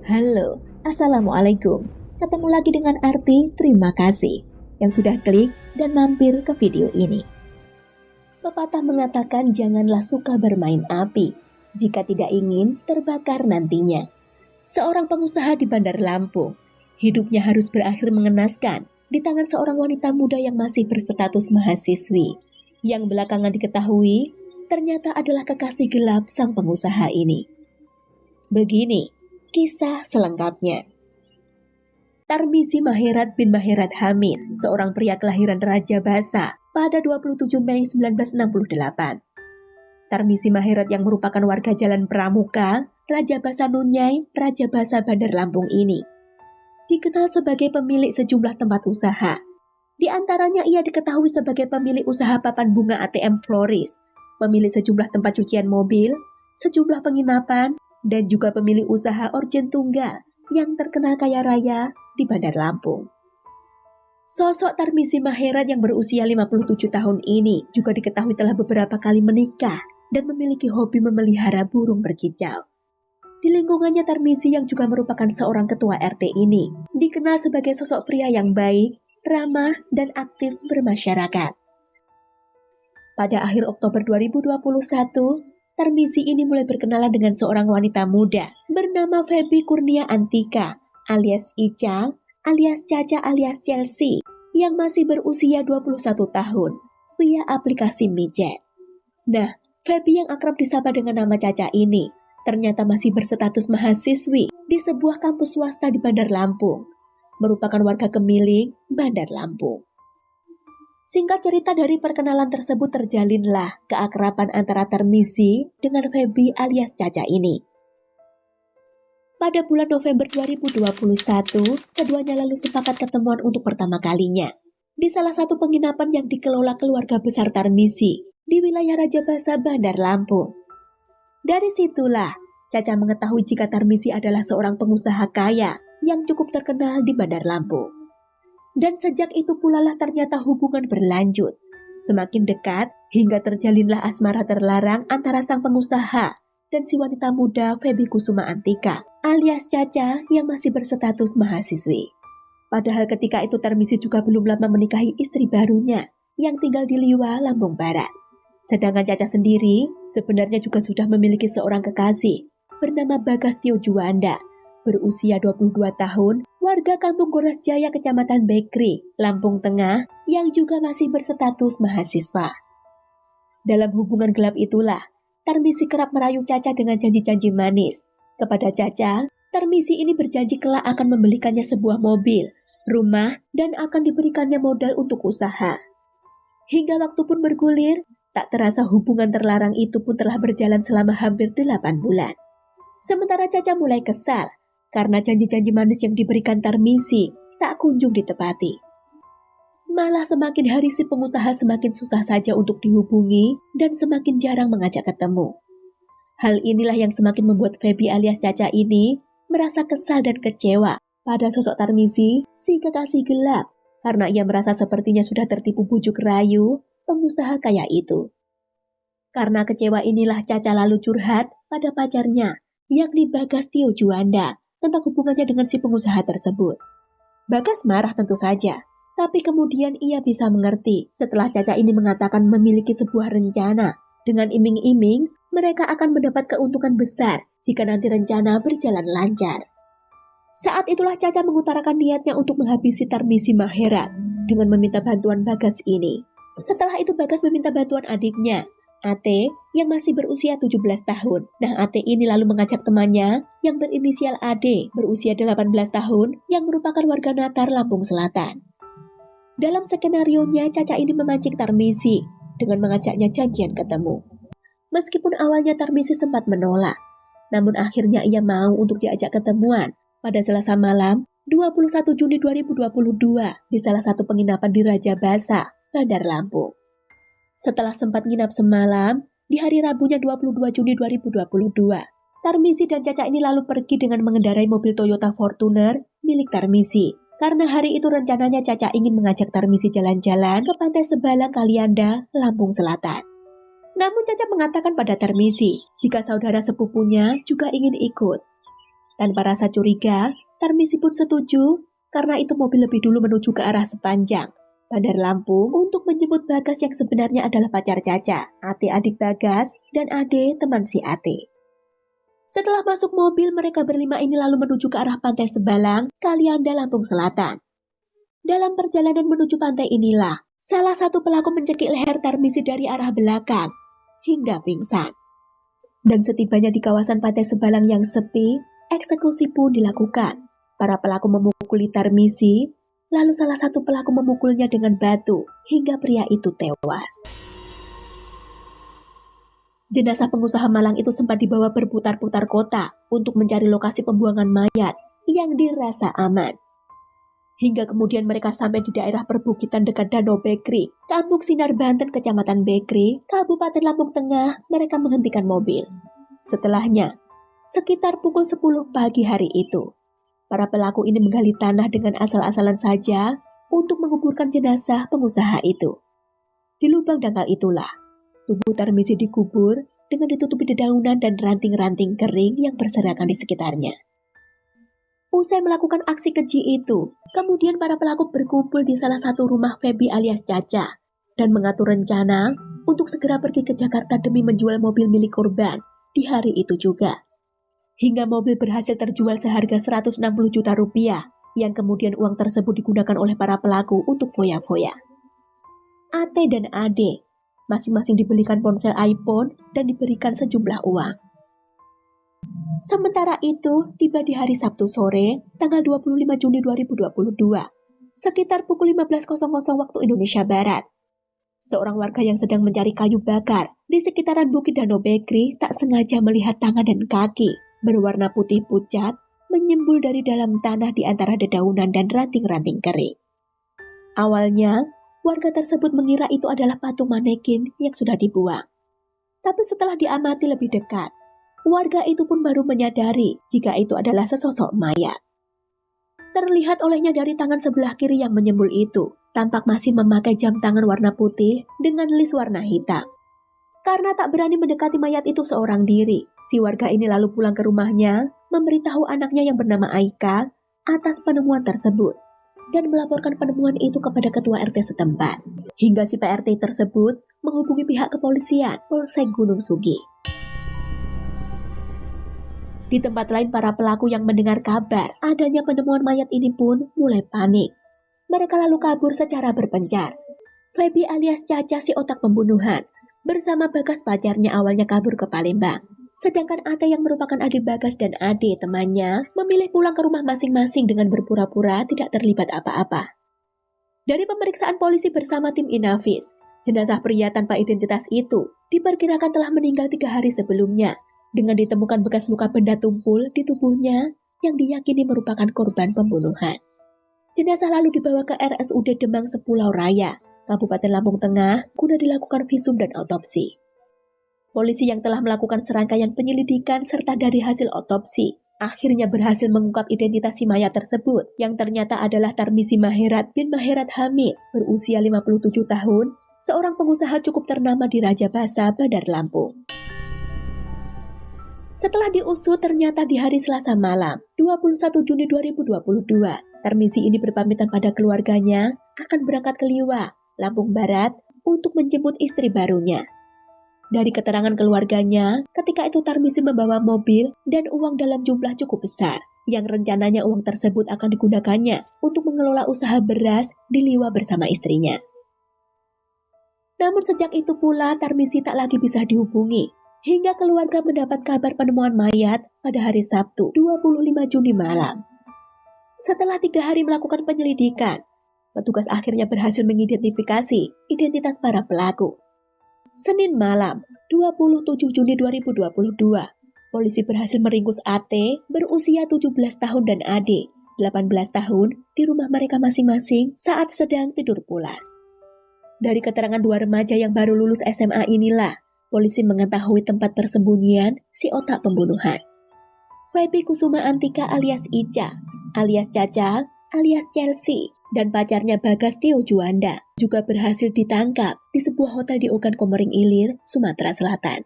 Halo, Assalamualaikum. Ketemu lagi dengan Arti, terima kasih yang sudah klik dan mampir ke video ini. Pepatah mengatakan janganlah suka bermain api, jika tidak ingin terbakar nantinya. Seorang pengusaha di Bandar Lampung, hidupnya harus berakhir mengenaskan di tangan seorang wanita muda yang masih berstatus mahasiswi, yang belakangan diketahui ternyata adalah kekasih gelap sang pengusaha ini. Begini kisah selengkapnya. Tarmizi Maherat bin Maherat Hamid, seorang pria kelahiran Raja Basa pada 27 Mei 1968. Tarmizi Maherat yang merupakan warga Jalan Pramuka, Raja Basa Nunyai, Raja Basa Bandar Lampung ini, dikenal sebagai pemilik sejumlah tempat usaha. Di antaranya ia diketahui sebagai pemilik usaha papan bunga ATM Floris, pemilik sejumlah tempat cucian mobil, sejumlah penginapan, dan juga pemilik usaha orjen tunggal yang terkenal kaya raya di Bandar Lampung. Sosok Tarmizi Maherat yang berusia 57 tahun ini juga diketahui telah beberapa kali menikah dan memiliki hobi memelihara burung berkicau. Di lingkungannya, Tarmizi yang juga merupakan seorang ketua RT ini dikenal sebagai sosok pria yang baik, ramah, dan aktif bermasyarakat. Pada akhir Oktober 2021, Tarmizi ini mulai berkenalan dengan seorang wanita muda bernama Feby Kurnia Antika alias Ica alias Caca alias Chelsea yang masih berusia 21 tahun via aplikasi Mijet. Nah, Feby yang akrab disapa dengan nama Caca ini ternyata masih berstatus mahasiswi di sebuah kampus swasta di Bandar Lampung, merupakan warga Kemiling, Bandar Lampung. Singkat cerita, dari perkenalan tersebut terjalinlah keakraban antara Tarmizi dengan Feby alias Caca ini. Pada bulan November 2021, keduanya lalu sepakat ketemuan untuk pertama kalinya di salah satu penginapan yang dikelola keluarga besar Tarmizi di wilayah Raja Basa, Bandar Lampung. Dari situlah Caca mengetahui jika Tarmizi adalah seorang pengusaha kaya yang cukup terkenal di Bandar Lampung. Dan sejak itu pula lah ternyata hubungan berlanjut. Semakin dekat hingga terjalinlah asmara terlarang antara sang pengusaha dan si wanita muda Feby Kusuma Antika alias Caca yang masih berstatus mahasiswi. Padahal ketika itu Tarmizi juga belum lama menikahi istri barunya yang tinggal di Liwa, Lampung Barat. Sedangkan Caca sendiri sebenarnya juga sudah memiliki seorang kekasih bernama Bagas Tio Juanda, berusia 22 tahun, warga Kampung Goras Jaya, Kecamatan Bekri, Lampung Tengah, yang juga masih berstatus mahasiswa. Dalam hubungan gelap itulah, Tarmizi kerap merayu Caca dengan janji-janji manis. Kepada Caca, Tarmizi ini berjanji kelak akan membelikannya sebuah mobil, rumah, dan akan diberikannya modal untuk usaha. Hingga waktu pun bergulir, tak terasa hubungan terlarang itu pun telah berjalan selama hampir 8 bulan. Sementara Caca mulai kesal karena janji-janji manis yang diberikan Tarmizi tak kunjung ditepati. Malah semakin hari si pengusaha semakin susah saja untuk dihubungi dan semakin jarang mengajak ketemu. Hal inilah yang semakin membuat Feby alias Caca ini merasa kesal dan kecewa pada sosok Tarmizi, si kekasih gelap, karena ia merasa sepertinya sudah tertipu bujuk rayu pengusaha kaya itu. Karena kecewa inilah Caca lalu curhat pada pacarnya, yakni Bagas Tio Juanda, tentang hubungannya dengan si pengusaha tersebut. Bagas marah tentu saja, tapi kemudian ia bisa mengerti setelah Caca ini mengatakan memiliki sebuah rencana. Dengan iming-iming, mereka akan mendapat keuntungan besar jika nanti rencana berjalan lancar. Saat itulah Caca mengutarakan niatnya untuk menghabisi Tarmizi Maherat dengan meminta bantuan Bagas ini. Setelah itu Bagas meminta bantuan adiknya, AT, yang masih berusia 17 tahun. Nah, AT ini lalu mengajak temannya yang berinisial AD berusia 18 tahun yang merupakan warga Natar, Lampung Selatan. Dalam skenarionya, Caca ini memancing Tarmizi dengan mengajaknya janjian ketemu. Meskipun awalnya Tarmizi sempat menolak, namun akhirnya ia mau untuk diajak ketemuan pada Selasa malam 21 Juni 2022 di salah satu penginapan di Raja Basa, Bandar Lampung. Setelah sempat nginap semalam, di hari Rabunya 22 Juni 2022, Tarmizi dan Caca ini lalu pergi dengan mengendarai mobil Toyota Fortuner milik Tarmizi. Karena hari itu rencananya Caca ingin mengajak Tarmizi jalan-jalan ke Pantai Sebalang Kalianda, Lampung Selatan. Namun Caca mengatakan pada Tarmizi jika saudara sepupunya juga ingin ikut. Tanpa rasa curiga, Tarmisi pun setuju karena itu mobil lebih dulu menuju ke arah Sepanjang, Bandar Lampung, untuk menjemput Bagas yang sebenarnya adalah pacar Caca, Ate adik Bagas, dan Ade teman si Ate. Setelah masuk mobil, mereka berlima ini lalu menuju ke arah Pantai Sebalang, Kalianda, Lampung Selatan. Dalam perjalanan menuju pantai inilah, salah satu pelaku mencekik leher Tarmisi dari arah belakang, hingga pingsan. Dan setibanya di kawasan Pantai Sebalang yang sepi, eksekusi pun dilakukan. Para pelaku memukuli Tarmisi, lalu salah satu pelaku memukulnya dengan batu, hingga pria itu tewas. Jenazah pengusaha malang itu sempat dibawa berputar-putar kota untuk mencari lokasi pembuangan mayat yang dirasa aman. Hingga kemudian mereka sampai di daerah perbukitan dekat Danau Bekri, Kampung Sinar Banten, Kecamatan Bekri, Kabupaten Lampung Tengah. Mereka menghentikan mobil. Setelahnya, sekitar pukul 10 pagi hari itu, para pelaku ini menggali tanah dengan asal-asalan saja untuk menguburkan jenazah pengusaha itu. Di lubang dangkal itulah, tubuh Tarmisi dikubur dengan ditutupi dedaunan dan ranting-ranting kering yang berserakan di sekitarnya. Usai melakukan aksi keji itu, kemudian para pelaku berkumpul di salah satu rumah Feby alias Caca dan mengatur rencana untuk segera pergi ke Jakarta demi menjual mobil milik korban di hari itu juga. Hingga mobil berhasil terjual seharga 160 juta rupiah, yang kemudian uang tersebut digunakan oleh para pelaku untuk foya-foya. Ate dan Ade masing-masing dibelikan ponsel iPhone dan diberikan sejumlah uang. Sementara itu, tiba di hari Sabtu sore, tanggal 25 Juni 2022, sekitar pukul 15.00 waktu Indonesia Barat. Seorang warga yang sedang mencari kayu bakar di sekitaran Bukit Danau Bekri tak sengaja melihat tangan dan kaki berwarna putih pucat menyembul dari dalam tanah di antara dedaunan dan ranting-ranting kering. Awalnya, warga tersebut mengira itu adalah patung manekin yang sudah dibuang. Tapi setelah diamati lebih dekat, warga itu pun baru menyadari jika itu adalah sesosok mayat. Terlihat olehnya dari tangan sebelah kiri yang menyembul itu, tampak masih memakai jam tangan warna putih dengan list warna hitam. Karena tak berani mendekati mayat itu seorang diri, si warga ini lalu pulang ke rumahnya, memberitahu anaknya yang bernama Aika atas penemuan tersebut, dan melaporkan penemuan itu kepada ketua RT setempat. Hingga si PRT tersebut menghubungi pihak kepolisian Polsek Gunung Sugi. Di tempat lain, para pelaku yang mendengar kabar adanya penemuan mayat ini pun mulai panik. Mereka lalu kabur secara berpencar. Feby alias Caca, si otak pembunuhan, bersama Bagas pacarnya awalnya kabur ke Palembang. Sedangkan Ate yang merupakan adik Bagas dan Ade temannya memilih pulang ke rumah masing-masing dengan berpura-pura tidak terlibat apa-apa. Dari pemeriksaan polisi bersama tim Inavis, jenazah pria tanpa identitas itu diperkirakan telah meninggal 3 hari sebelumnya, dengan ditemukan bekas luka benda tumpul di tubuhnya yang diyakini merupakan korban pembunuhan. Jenazah lalu dibawa ke RSUD Demang Sepulau Raya, Kabupaten Lampung Tengah, guna dilakukan visum dan otopsi. Polisi yang telah melakukan serangkaian penyelidikan serta dari hasil otopsi, akhirnya berhasil mengungkap identitas si mayat tersebut, yang ternyata adalah Tarmisi Maherat bin Maherat Hamid, berusia 57 tahun, seorang pengusaha cukup ternama di Raja Basa, Bandar Lampung. Setelah diusut, ternyata di hari Selasa malam, 21 Juni 2022, Tarmisi ini berpamitan pada keluarganya akan berangkat ke Liwa, Lampung Barat, untuk menjemput istri barunya. Dari keterangan keluarganya, ketika itu Tarmisi membawa mobil dan uang dalam jumlah cukup besar, yang rencananya uang tersebut akan digunakannya untuk mengelola usaha beras di Liwa bersama istrinya. Namun sejak itu pula Tarmisi tak lagi bisa dihubungi, hingga keluarga mendapat kabar penemuan mayat pada hari Sabtu 25 Juni malam. Setelah 3 hari melakukan penyelidikan, petugas akhirnya berhasil mengidentifikasi identitas para pelaku. Senin malam, 27 Juni 2022, polisi berhasil meringkus Ate berusia 17 tahun dan Ade, 18 tahun, di rumah mereka masing-masing saat sedang tidur pulas. Dari keterangan 2 remaja yang baru lulus SMA inilah, polisi mengetahui tempat persembunyian si otak pembunuhan. Feby Kusuma Antika alias Ica, alias Caca, alias Chelsea, dan pacarnya Bagas Tio Juanda juga berhasil ditangkap di sebuah hotel di Ogan Komering Ilir, Sumatera Selatan.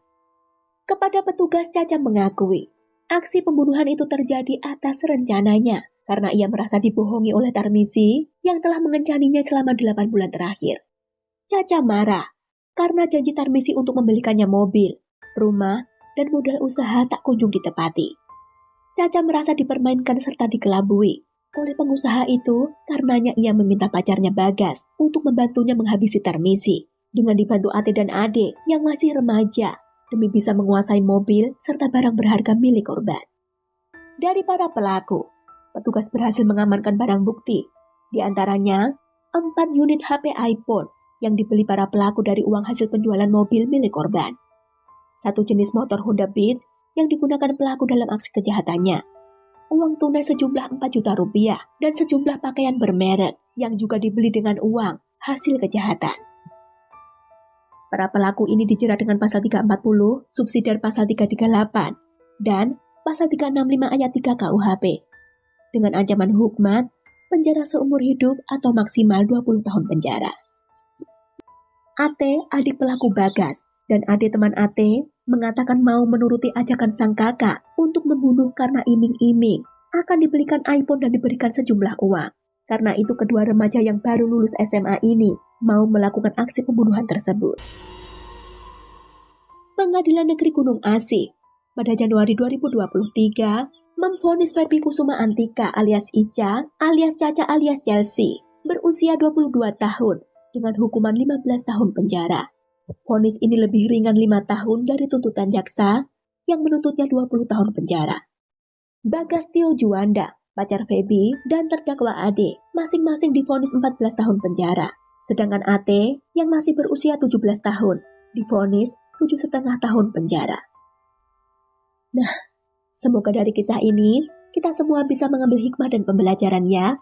Kepada petugas, Caca mengakui Aksi pembunuhan itu terjadi atas rencananya karena ia merasa dibohongi oleh Tarmizi yang telah mengencaninya selama 8 bulan terakhir. Caca marah karena janji Tarmizi untuk membelikannya mobil, rumah, dan modal usaha tak kunjung ditepati. Caca merasa dipermainkan serta dikelabui oleh pengusaha itu karenanya ia meminta pacarnya Bagas untuk membantunya menghabisi Tarmizi dengan dibantu Ate dan Ade yang masih remaja demi bisa menguasai mobil serta barang berharga milik korban. Dari para pelaku, petugas berhasil mengamankan barang bukti, di antaranya 4 unit HP iPhone yang dibeli para pelaku dari uang hasil penjualan mobil milik korban. 1 jenis motor Honda Beat yang digunakan pelaku dalam aksi kejahatannya. Uang tunai sejumlah 4 juta rupiah dan sejumlah pakaian bermerek yang juga dibeli dengan uang hasil kejahatan. Para pelaku ini dijerat dengan pasal 340, subsidiar pasal 338, dan pasal 365 ayat 3 KUHP, dengan ancaman hukuman penjara seumur hidup atau maksimal 20 tahun penjara. Ate, adik pelaku Bagas, dan Ade teman Ate, mengatakan mau menuruti ajakan sang kakak untuk membunuh karena iming-iming akan dibelikan iPhone dan diberikan sejumlah uang. Karena itu kedua remaja yang baru lulus SMA ini mau melakukan aksi pembunuhan tersebut. Pengadilan Negeri Gunung Asih pada Januari 2023 memvonis Febi Kusuma Antika alias Ica alias Caca alias Chelsea berusia 22 tahun dengan hukuman 15 tahun penjara. Vonis ini lebih ringan 5 tahun dari tuntutan jaksa yang menuntutnya 20 tahun penjara. Bagas Tio Juanda, pacar Febi, dan terdakwa Ade masing-masing divonis 14 tahun penjara. Sedangkan Ate yang masih berusia 17 tahun divonis 7,5 tahun penjara. Nah, semoga dari kisah ini kita semua bisa mengambil hikmah dan pembelajaran ya.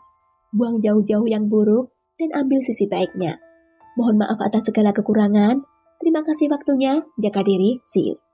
Buang jauh-jauh yang buruk dan ambil sisi baiknya. Mohon maaf atas segala kekurangan. Terima kasih waktunya. Jaga diri. See you.